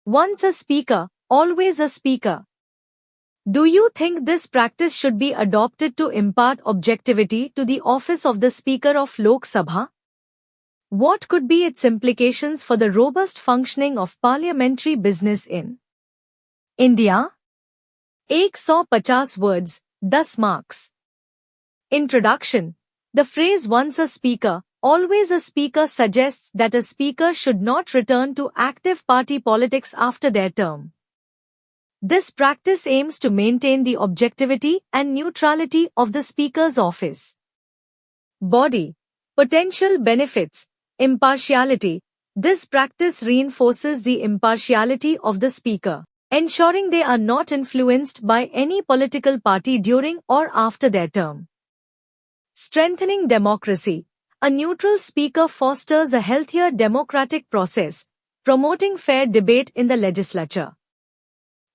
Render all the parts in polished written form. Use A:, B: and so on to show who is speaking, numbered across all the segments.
A: Once a speaker, always a speaker. Do you think this practice should be adopted to impart objectivity to the office of the Speaker of Lok Sabha? What could be its implications for the robust functioning of parliamentary business in India? 150 words, 10 marks. Introduction. The phrase once a speaker, always a speaker suggests that a speaker should not return to active party politics after their term. This practice aims to maintain the objectivity and neutrality of the speaker's office. Body. Potential benefits. Impartiality. This practice reinforces the impartiality of the speaker, ensuring they are not influenced by any political party during or after their term. Strengthening democracy. A neutral speaker fosters a healthier democratic process, promoting fair debate in the legislature.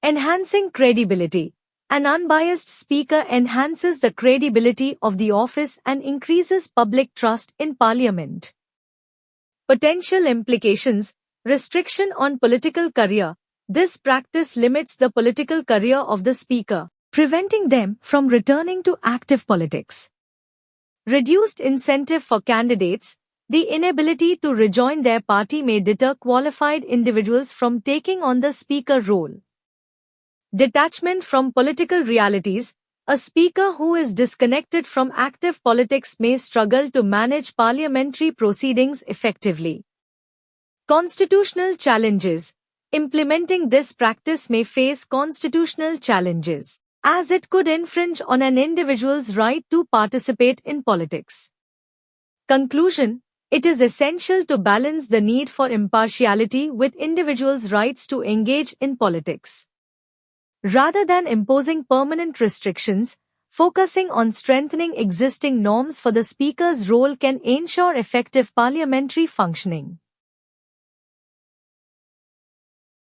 A: Enhancing credibility. An unbiased speaker enhances the credibility of the office and increases public trust in parliament. Potential implications. Restriction on political career. This practice limits the political career of the speaker, preventing them from returning to active politics. Reduced incentive for candidates. The inability to rejoin their party may deter qualified individuals from taking on the speaker role. Detachment from political realities. A speaker who is disconnected from active politics may struggle to manage parliamentary proceedings effectively. Constitutional challenges. Implementing this practice may face constitutional challenges, as it could infringe on an individual's right to participate in politics. Conclusion. It is essential to balance the need for impartiality with individuals' rights to engage in politics. Rather than imposing permanent restrictions, focusing on strengthening existing norms for the speaker's role can ensure effective parliamentary functioning.